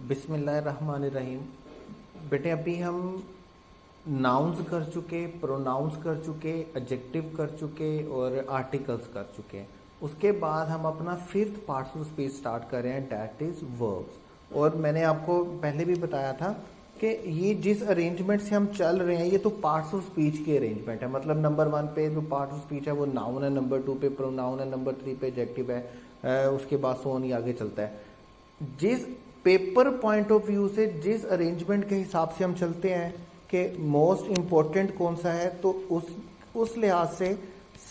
बिस्मिल्लाहिर्रहमानिर्रहीम। बेटे अभी हम नाउन्स कर चुके, प्रोनाउंस कर चुके, एडजेक्टिव कर चुके और आर्टिकल्स कर चुके। उसके बाद हम अपना fifth parts of speech start कर रहे हैं, डैट इज वर्ब्स। और मैंने आपको पहले भी बताया था कि ये जिस अरेंजमेंट से हम चल रहे हैं ये तो पार्ट्स ऑफ स्पीच के अरेंजमेंट है। मतलब नंबर 1 पे जो पार्ट ऑफ स्पीच है वो नाउन है, नंबर 2 पे प्रोनाउन है, नंबर 3 पे एडजेक्टिव है, उसके बाद सो ऑन, ये आगे चलता है। जिस पेपर पॉइंट ऑफ व्यू से जिस अरेंजमेंट के हिसाब से हम चलते हैं कि मोस्ट इम्पोर्टेंट कौन सा है, तो उस लिहाज से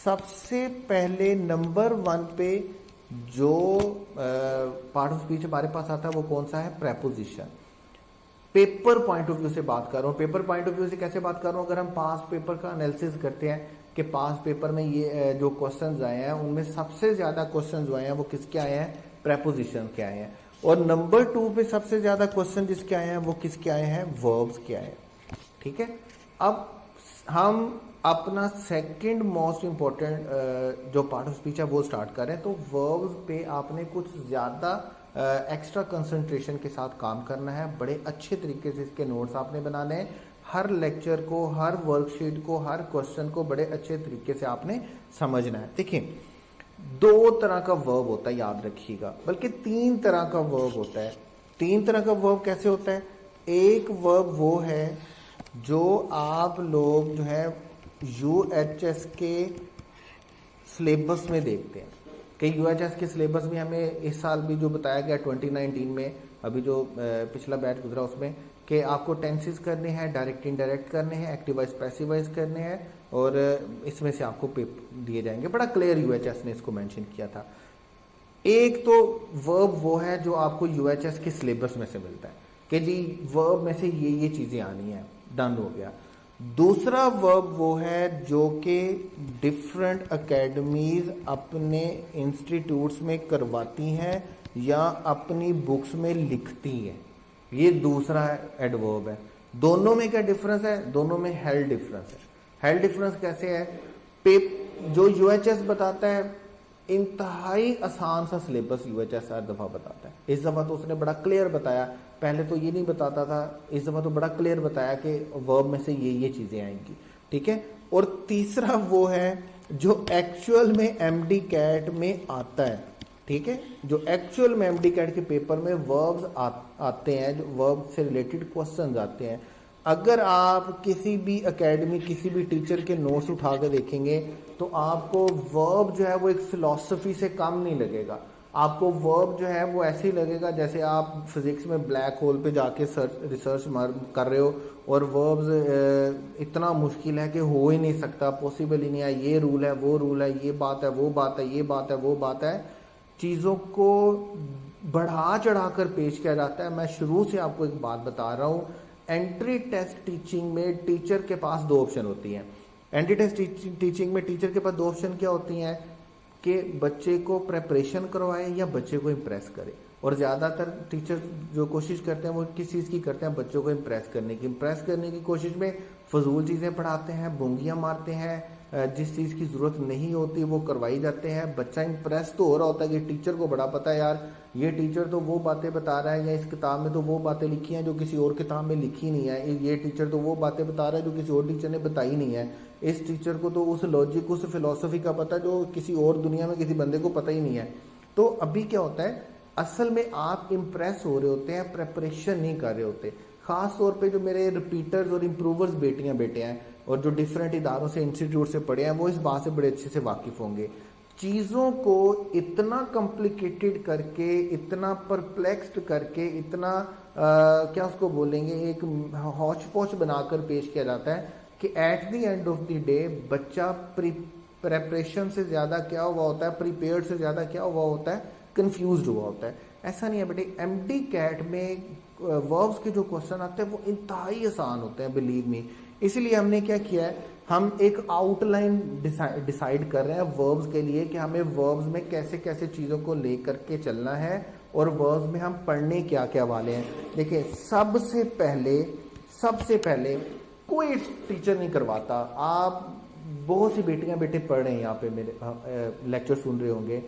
सबसे पहले नंबर 1 पे जो पार्ट ऑफ स्पीच हमारे पास आता है वो कौन सा है, preposition. Paper point of view से बात कर रहा हूँ। पेपर पॉइंट ऑफ व्यू से कैसे बात कर रहा हूँ, अगर हम पास पेपर का एनालिसिस करते हैं कि पास पेपर में ये जो क्वेश्चंस आए हैं उनमें सबसे ज्यादा क्वेश्चंस जो आए हैं वो किसके आए हैं, प्रेपोजिशन के आए हैं। और नंबर 2 पे सबसे ज्यादा क्वेश्चन जिसके आए हैं वो किसके आए हैं, वर्ब्स के आए हैं। ठीक है, अब हम अपना सेकंड मोस्ट इंपॉर्टेंट जो पार्ट ऑफ स्पीच है वो स्टार्ट कर रहे हैं। तो वर्ब्स पे आपने कुछ ज्यादा एक्स्ट्रा कंसंट्रेशन के साथ काम करना है। बड़े अच्छे तरीके से इसके नोट्स आपने बनाने हैं। हर लेक्चर को, हर वर्कशीट को, हर क्वेश्चन को बड़े अच्छे तरीके से आपने समझना है। देखिए, 2 तरह का वर्ब होता है, याद रखिएगा, बल्कि 3 तरह का वर्ब होता है। 3 तरह का वर्ब कैसे होता है, एक वर्ब वो है जो आप लोग जो है यूएचएस के सिलेबस में देखते हैं कि यूएचएस के सिलेबस में हमें इस साल भी जो बताया गया 2019 में, अभी जो पिछला बैच गुजरा उसमें, कि आपको टेंसेस करने हैं, डायरेक्ट इनडायरेक्ट करने हैं, एक्टिवाइज पैसिवाइज करने हैं, और इसमें से आपको पेपर दिए जाएंगे। बड़ा क्लियर यूएचएस ने इसको मेंशन किया था। एक तो वर्ब वो है जो आपको यूएचएस के सिलेबस में से मिलता है कि जी वर्ब में से ये चीजें आनी है, डन हो गया। दूसरा वर्ब वो है जो कि डिफरेंट एकेडमीज अपने इंस्टीट्यूट्स में करवाती हैं या अपनी बुक्स में लिखती हैं, ये दूसरा एडवर्ब है। दोनों में क्या डिफरेंस है, दोनों में हेल डिफरेंस है। हेल डिफरेंस कैसे है, जो यूएचएस बताता है इंतहाई आसान सा सिलेबस यूएचएस हर दफा बताता है। इस दफा तो उसने बड़ा क्लियर बताया, पहले तो ये नहीं बताता था, इस दफा तो बड़ा क्लियर बताया कि वर्ब में से ये चीजें आएंगी। ठीक है, और तीसरा वो है जो एक्चुअल में एमडी कैट में आता है। ठीक है, जो एक्चुअल में एमडी कैट के पेपर में वर्ब्स आते हैं, जो वर्ब से रिलेटेड क्वेश्चंस आते हैं। अगर आप किसी भी एकेडमी, किसी भी टीचर के नोट्स उठा के देखेंगे तो आपको वर्ब जो है वो एक फिलॉसफी से कम नहीं लगेगा। आपको वर्ब जो है वो ऐसे ही लगेगा जैसे आप फिजिक्स में ब्लैक होल पे जाके रिसर्च कर रहे हो और वर्ब्स इतना मुश्किल है कि हो ही नहीं सकता, पॉसिबल ही नहीं है, ये रूल है, वो रूल है, ये बात है, वो बात है, ये बात है, वो बात है। चीज़ों को बढ़ा चढ़ा कर पेश किया जाता है। मैं शुरू से आपको एक बात बता रहा हूँ, एंट्री टेस्ट टीचिंग में टीचर के पास 2 ऑप्शन होती हैं। एंट्री टेस्ट टीचिंग में टीचर के पास 2 ऑप्शन क्या होती हैं कि बच्चे को प्रेपरेशन करवाए या बच्चे को इम्प्रेस करे। और ज़्यादातर टीचर जो कोशिश करते हैं वो किस चीज़ की करते हैं, बच्चों को इम्प्रेस करने की। इम्प्रेस करने की कोशिश में फजूल चीज़ें पढ़ाते हैं, बोंगियाँ मारते हैं, जिस चीज़ की ज़रूरत नहीं होती वो करवाई जाते हैं। बच्चा इम्प्रेस तो हो रहा होता है कि टीचर को बड़ा पता है यार, ये टीचर तो वो बातें बता रहा है, या इस किताब में तो वो बातें लिखी हैं जो किसी और किताब में लिखी नहीं है, ये टीचर तो वो बातें बता रहा है जो किसी और टीचर ने बताई नहीं है, इस टीचर को तो उस लॉजिक, उस फिलॉसफी का पता जो किसी और दुनिया में किसी बंदे को पता ही नहीं है। तो अभी क्या होता है, असल में आप इम्प्रेस हो रहे होते हैं, प्रेपरेशन नहीं कर रहे होते। खास तौर पे जो मेरे रिपीटर्स और इम्प्रूवर्स बेटियां बेटे हैं और जो डिफरेंट इदारों से, इंस्टीट्यूट से पढ़े हैं, वो इस बात से बड़े अच्छे से वाकिफ होंगे। चीज़ों को इतना कॉम्प्लिकेटेड करके, इतना परप्लेक्स्ड करके, इतना क्या उसको बोलेंगे, एक हौच पौच बनाकर पेश किया जाता है कि at the end of the day बच्चा प्रेपरेशन से ज़्यादा क्या हुआ होता है, प्रिपेयर्ड से ज़्यादा क्या हुआ होता है, कंफ्यूज्ड हुआ होता है। ऐसा नहीं है बेटे, एमडी कैट में वर्ब्स के जो क्वेश्चन आते हैं वो इंतहाई आसान होते हैं, बिलीव मी। इसलिए हमने क्या किया है, हम एक आउटलाइन डिसाइड कर रहे हैं वर्ब्स के लिए कि हमें वर्ब्स में कैसे कैसे चीज़ों को लेकर के चलना है और वर्ब्स में हम पढ़ने क्या क्या वाले हैं। देखिए, सबसे पहले कोई टीचर नहीं करवाता। आप बहुत सी बेटियां बेटे पढ़ रहे हैं यहाँ पे, मेरे लेक्चर सुन रहे होंगे,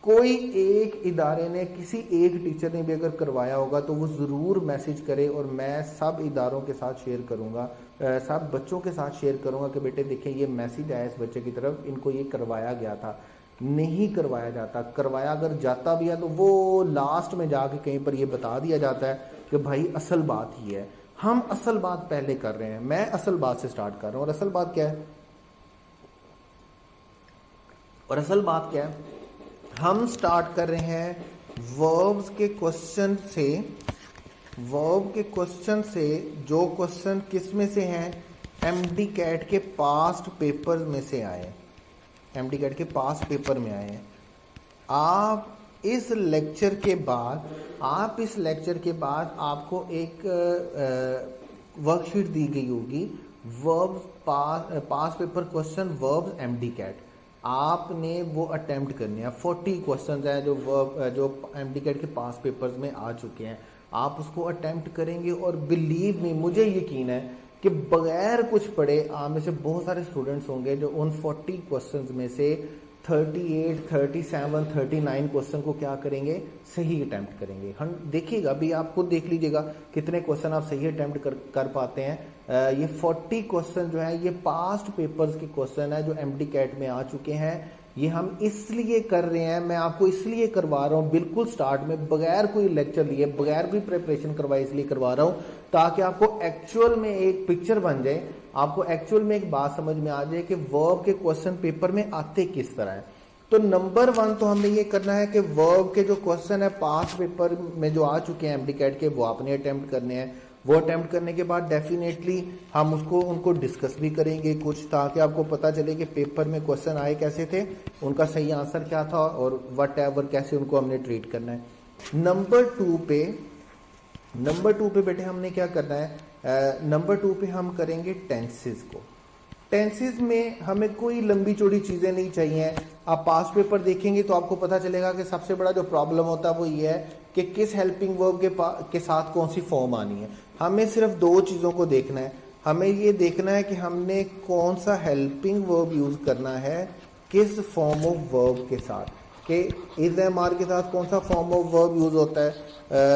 कोई एक इदारे ने, किसी एक टीचर ने भी अगर करवाया होगा तो वो ज़रूर मैसेज करे, और मैं सब इदारों के साथ शेयर करूँगा, सब बच्चों के साथ शेयर करूँगा कि बेटे देखें ये मैसेज आया इस बच्चे की तरफ, इनको ये करवाया गया था। नहीं करवाया जाता, करवाया अगर जाता भी है तो वो लास्ट में जाके कहीं पर ये बता दिया जाता है कि भाई असल बात ही है। हम असल बात पहले कर रहे हैं, मैं असल बात से स्टार्ट कर रहा हूँ। और असल बात क्या है? और असल बात क्या है? हम स्टार्ट कर रहे हैं वर्ब्स के क्वेश्चन से। वर्ब के क्वेश्चन से, जो क्वेश्चन किस में से हैं? एमडी कैट के पास्ट पेपर में से आए, एमडी कैट के पास्ट पेपर में आए हैं। आप इस लेक्चर के बाद, आपको एक वर्कशीट दी गई होगी, verbs past paper question verbs MDCAT. आपने वो अटेम्प्ट करने हैं। 40 क्वेश्चन हैं जो एमडी कैट के पास पेपर्स में आ चुके हैं। आप उसको अटेम्प्ट करेंगे और बिलीव मी, मुझे यकीन है कि बगैर कुछ पढ़े आप में से बहुत सारे स्टूडेंट्स होंगे जो उन 40 क्वेश्चंस में से 38, 37, 39 क्वेश्चन को क्या करेंगे? सही अटेम्प्ट करेंगे। हम देखिएगा, अभी आप खुद देख लीजिएगा कितने क्वेश्चन आप सही अटेम्प्ट कर पाते हैं। ये 40 क्वेश्चन जो है ये पास्ट पेपर्स के क्वेश्चन है जो एमडी कैट में आ चुके हैं। ये हम इसलिए कर रहे हैं, मैं आपको इसलिए करवा रहा हूँ बिल्कुल स्टार्ट में, बगैर कोई लेक्चर लिए, बगैर कोई प्रिपरेशन करवाए, इसलिए करवा रहा हूँ ताकि आपको एक्चुअल में एक पिक्चर बन जाए, आपको एक्चुअल में एक बात समझ में आ जाए कि वर्ब के क्वेश्चन पेपर में आते किस तरह है। तो नंबर 1 तो हमने ये करना है कि वर्ब के जो क्वेश्चन है पास्ट पेपर में जो आ चुके हैं एमडी कैट के, वो आपने अटेम्प्ट करने हैं। वो अटेम्प्ट करने के बाद डेफिनेटली हम उनको डिस्कस भी करेंगे कुछ, ताकि आपको पता चले कि पेपर में क्वेश्चन आए कैसे थे, उनका सही आंसर क्या था, और वट एवर कैसे उनको हमने ट्रीट करना है। नंबर 2 पे बेटे हमने क्या करना है? नंबर 2 पे हम करेंगे टेंसेस को। टेंसेस में हमें कोई लंबी चौड़ी चीज़ें नहीं चाहिए। आप पास्ट पेपर देखेंगे तो आपको पता चलेगा कि सबसे बड़ा जो प्रॉब्लम होता है वो ये है कि किस हेल्पिंग वर्ब के साथ कौन सी फॉर्म आनी है। हमें सिर्फ 2 चीज़ों को देखना है। हमें ये देखना है कि हमने कौन सा हेल्पिंग वर्ब यूज़ करना है किस फॉर्म ऑफ वर्ब के साथ, कि इज एम आर के साथ कौन सा फॉर्म ऑफ वर्ब यूज़ होता है,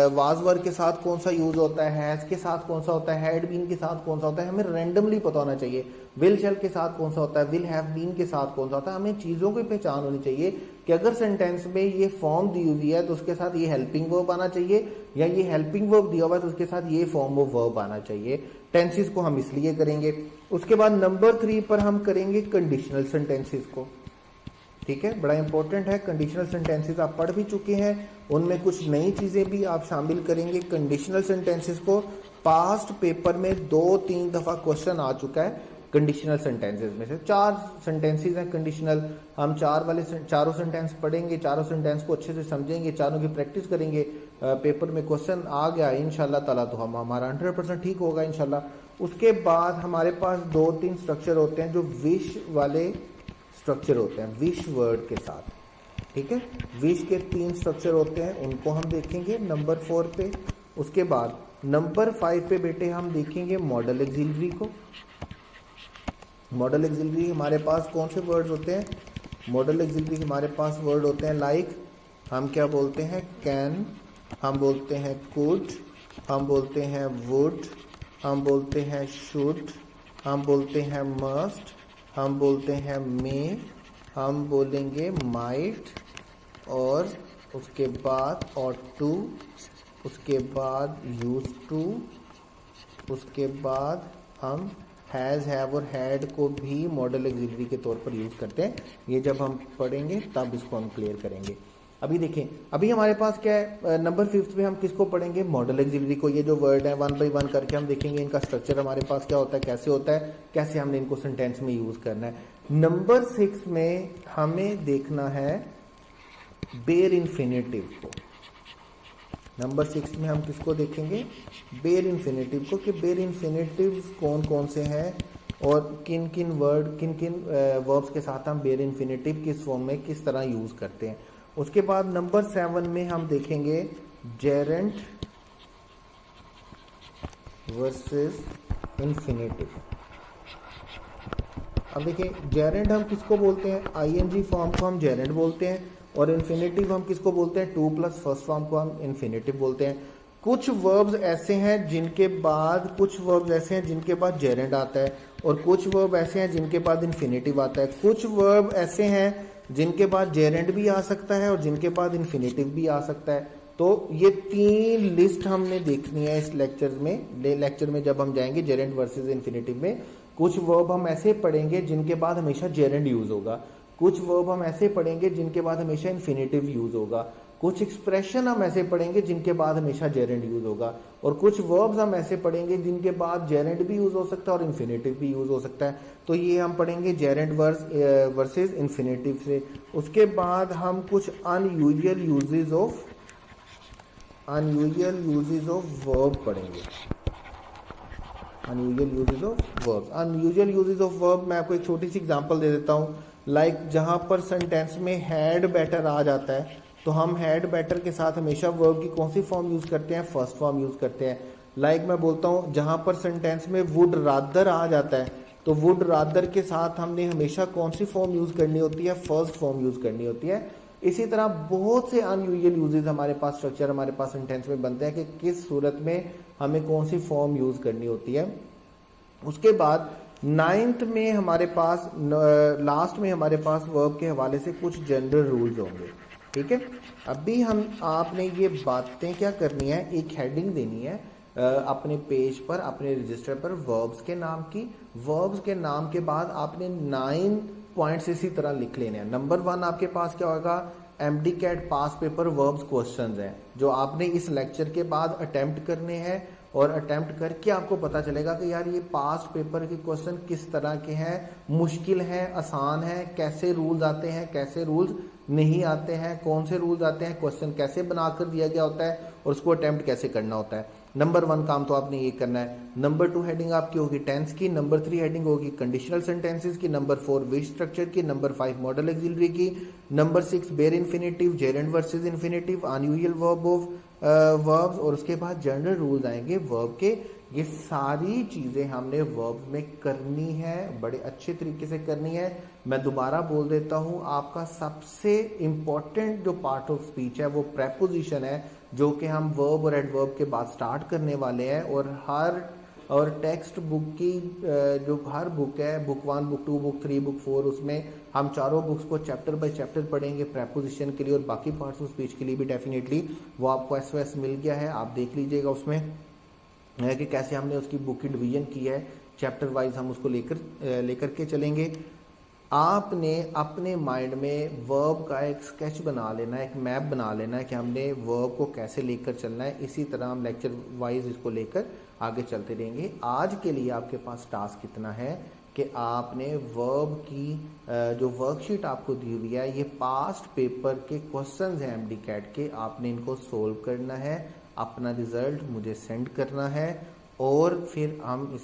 वाज वर्ब के साथ कौन सा यूज़ होता है, हैज़ के साथ कौन सा होता है, हैड बीन के साथ कौन सा होता है। हमें रैंडमली पता होना चाहिए विल शैल के साथ कौन सा होता है, विल हैव बीन के साथ कौन सा होता है। हमें चीज़ों की पहचान होनी चाहिए कि अगर सेंटेंस में ये फॉर्म दी हुई है तो उसके साथ ये हेल्पिंग वर्ब आना चाहिए, या ये हेल्पिंग वर्ब दिया हुआ है तो उसके साथ ये फॉर्म ऑफ वर्ब आना चाहिए। टेंसेस को हम इसलिए करेंगे। उसके बाद नंबर 3 पर हम करेंगे कंडीशनल सेंटेंसेस को। ठीक है, बड़ा इंपॉर्टेंट है। कंडीशनल सेंटेंसेस आप पढ़ भी चुके हैं, उनमें कुछ नई चीज़ें भी आप शामिल करेंगे। कंडीशनल सेंटेंसेस को पास्ट पेपर में 2-3 दफ़ा क्वेश्चन आ चुका है। कंडीशनल सेंटेंसेस में से 4 सेंटेंसेस हैं कंडीशनल। हम चारों सेंटेंस पढ़ेंगे, चारों सेंटेंस को अच्छे से समझेंगे, चारों की प्रैक्टिस करेंगे। पेपर में क्वेश्चन आ गया इंशाल्लाह ताला तो हमारा 100% ठीक होगा इंशाल्लाह। उसके बाद हमारे पास 2-3 स्ट्रक्चर होते हैं जो विश वाले स्ट्रक्चर होते हैं, विश वर्ड के साथ। ठीक है, विश के 3 स्ट्रक्चर होते हैं, उनको हम देखेंगे नंबर 4 पे। उसके बाद नंबर 5 पे बेटे हम देखेंगे मॉडल एक्सिलरी को। मॉडल एक्सिलरी हमारे पास कौन से वर्ड्स होते हैं? मॉडल एक्सिलरी हमारे पास वर्ड होते हैं लाइक, हम क्या बोलते हैं? कैन, हम बोलते हैं कुड, हम बोलते हैं वुड, हम बोलते हैं शुड, हम बोलते हैं मस्ट, हम बोलते हैं मे, हम बोलेंगे माइट, और उसके बाद ऑट टू, उसके बाद यूज टू, उसके बाद हम हैज़, हैव और हैड को भी मॉडल एक्सिलरी के तौर पर यूज़ करते हैं। ये जब हम पढ़ेंगे तब इसको हम क्लियर करेंगे। अभी देखें, अभी हमारे पास क्या है? नंबर 5 पे हम किसको पढ़ेंगे? मॉडल एक्सिलरी को। ये जो वर्ड है 1 बाय 1 करके हम देखेंगे इनका स्ट्रक्चर हमारे पास क्या होता है, कैसे होता है, कैसे हमने इनको सेंटेंस में यूज़ करना है। नंबर 6 में हमें देखना है बेयर इन्फिनेटिव को। नंबर 6 में हम किसको देखेंगे? बेयर इन्फिनेटिव को, कि बेयर इन्फिनेटिव कौन कौन से हैं और किन किन वर्ब्स के साथ हम बेयर इन्फिनेटिव किस फॉर्म में किस तरह यूज़ करते हैं। उसके बाद नंबर 7 में हम देखेंगे जेरेंट वर्सेस इन्फिनेटिव। अब देखिए, जेरेंट हम किसको बोलते हैं? आईएनजी फॉर्म को हम जेरेंट बोलते हैं, और इन्फिनेटिव हम किसको बोलते हैं, टू प्लस फर्स्ट फॉर्म को हम इन्फिनेटिव बोलते हैं। कुछ वर्ब्स ऐसे हैं जिनके बाद जेरेंड आता है, और कुछ वर्ब ऐसे हैं जिनके बाद इन्फिनेटिव आता है। कुछ वर्ब ऐसे हैं जिनके बाद जेरेंड भी आ सकता है और जिनके बाद इन्फिनेटिव भी आ सकता है। तो ये 3 लिस्ट हमने देखनी है इस लेक्चर में जब हम जाएंगे जेरेंड वर्सेस इन्फिनेटिव में। कुछ वर्ब हम ऐसे पढ़ेंगे जिनके बाद हमेशा जेरेंड यूज होगा, कुछ वर्ब हम ऐसे पढ़ेंगे जिनके बाद हमेशा इन्फिनेटिव यूज होगा, कुछ एक्सप्रेशन हम ऐसे पढ़ेंगे जिनके बाद हमेशा जेरेंड यूज होगा, और कुछ वर्ब्स हम ऐसे पढ़ेंगे जिनके बाद जेरेंड भी यूज हो सकता है और इन्फिनेटिव भी यूज हो सकता है। तो ये हम पढ़ेंगे जेरेंड वर्सेस इन्फिनेटिव से। उसके बाद हम कुछ अनयूजुअल यूजेस ऑफ वर्ब पढ़ेंगे। अनयूजुअल यूजेस ऑफ वर्ब मैं आपको एक छोटी सी एग्जांपल दे देता हूँ। लाइक जहां पर सेंटेंस में हैड बेटर आ जाता है, तो हम हैड बेटर के साथ हमेशा वर्ब की कौन सी फॉर्म यूज करते हैं, फर्स्ट फॉर्म यूज करते हैं। लाइक मैं बोलता हूँ जहां पर सेंटेंस में वुड रादर आ जाता है, तो वुड रादर के साथ हमने हमेशा कौन सी फॉर्म यूज करनी होती है, फर्स्ट फॉर्म यूज करनी होती है। इसी तरह बहुत से अनयूजुअल यूजेस हमारे पास, स्ट्रक्चर हमारे पास सेंटेंस में बनते हैं कि किस सूरत में हमें कौन सी फॉर्म यूज करनी होती है। उसके बाद 9th में हमारे पास, लास्ट में हमारे पास वर्ब के हवाले से कुछ जनरल रूल्स होंगे। ठीक है, अभी आपने ये बातें क्या करनी है, एक हेडिंग देनी है अपने पेज पर, अपने रजिस्टर पर वर्ब्स के नाम की। वर्ब्स के नाम के बाद आपने 9 पॉइंट्स इसी तरह लिख लेने हैं। नंबर 1 आपके पास क्या होगा, एमडी कैट पास पेपर वर्ब्स क्वेश्चंस हैं जो आपने इस लेक्चर के बाद अटेम्प्ट करने हैं, और अटेम्प्ट करके आपको पता चलेगा कि यार ये पास्ट पेपर के क्वेश्चन किस तरह के हैं, मुश्किल हैं, आसान हैं, कैसे रूल्स आते हैं, कैसे रूल्स नहीं आते हैं, कौन से रूल्स आते हैं, क्वेश्चन कैसे बनाकर दिया गया होता है और उसको अटेम्प्ट कैसे करना होता है। नंबर 1 काम तो आपने ये करना है। नंबर 2 हेडिंग आपकी होगी टेंस की, नंबर 3 हेडिंग होगी कंडीशनल सेंटेंसेस की, नंबर 4 विच स्ट्रक्चर की, नंबर 5 मॉडल एक्सिलरी की, number 6 bare infinitive, gerund versus infinitive, unusual verb of verbs, और उसके बाद जनरल रूल्स आएंगे वर्ब के। ये सारी चीजें हमने वर्ब में करनी है, बड़े अच्छे तरीके से करनी है। मैं दोबारा बोल देता हूं, आपका सबसे इंपॉर्टेंट जो पार्ट ऑफ स्पीच है वो प्रेपोजिशन है, जो कि हम वर्ब और एडवर्ब के बाद स्टार्ट करने वाले हैं। और टेक्स्ट बुक की जो हर बुक है, बुक 1, बुक 2, बुक 3, बुक 4, उसमें हम चारों बुक्स को चैप्टर बाय चैप्टर पढ़ेंगे प्रेपोजिशन के लिए, और बाकी पार्ट्स ऑफ स्पीच के लिए भी डेफिनेटली वो आपको एसओएस मिल गया है, आप देख लीजिएगा उसमें है कि कैसे हमने उसकी बुक की डिवीजन की है, चैप्टर वाइज हम उसको लेकर के चलेंगे। आपने अपने माइंड में वर्ब का एक स्केच बना लेना है, एक मैप बना लेना है कि हमने वर्ब को कैसे लेकर चलना है। इसी तरह हम लेक्चर वाइज इसको लेकर आगे चलते रहेंगे। आज के लिए आपके पास टास्क कितना है कि आपने वर्ब की जो वर्कशीट आपको दी हुई है, ये पास्ट पेपर के क्वेश्चंस हैं एमडी कैट के, आपने इनको सोल्व करना है, अपना रिजल्ट मुझे सेंड करना है, और फिर हम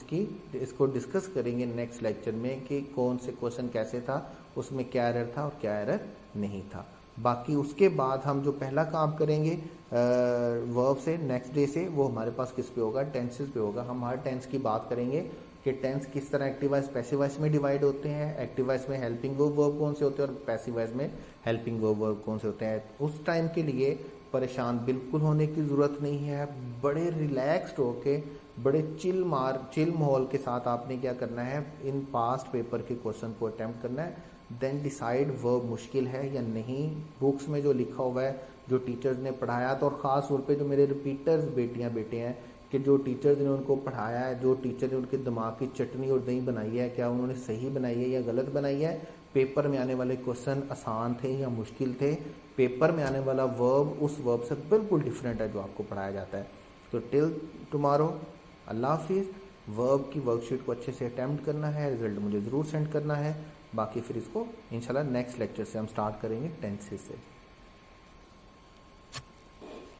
इसको डिस्कस करेंगे नेक्स्ट लेक्चर में कि कौन से क्वेश्चन कैसे था, उसमें क्या एरर था और क्या एरर नहीं था। बाकी उसके बाद हम जो पहला काम करेंगे वर्ब से नेक्स्ट डे से, वो हमारे पास किस पे होगा, टेंसेस पे होगा। हम हर टेंस की बात करेंगे कि टेंस किस तरह एक्टिव वॉइस पैसिव वॉइस में डिवाइड होते हैं, एक्टिव वॉइस में हेल्पिंग वर्ब कौन से होते हैं और पैसिव वॉइस में हेल्पिंग वर्ब कौन से होते हैं। उस टाइम के लिए परेशान बिल्कुल होने की ज़रूरत नहीं है, बड़े रिलैक्स्ड होके, बड़े चिल माहौल के साथ आपने क्या करना है, इन पास्ट पेपर के क्वेश्चन को अटेम्प्ट करना है। देन डिसाइड वर्ब मुश्किल है या नहीं। बुक्स में जो लिखा हुआ है, जो टीचर्स ने पढ़ाया, तो और ख़ास तौर पे जो मेरे रिपीटर्स बेटियां बेटे हैं, कि जो टीचर्स ने उनको पढ़ाया है, जो टीचर ने उनके दिमाग की चटनी और दही बनाई है, क्या उन्होंने सही बनाई है या गलत बनाई है, पेपर में आने वाले क्वेश्चन आसान थे या मुश्किल थे, पेपर में आने वाला वर्ब उस वर्ब से बिल्कुल डिफरेंट है जो आपको पढ़ाया जाता है। तो टिल टुमारो, अल्लाह हाफिज़। वर्ब की वर्कशीट को अच्छे से अटेम्प्ट करना है, रिजल्ट मुझे ज़रूर सेंड करना है। बाकी फिर इसको इंशाल्लाह नेक्स्ट लेक्चर से हम स्टार्ट करेंगे टेंसेस से।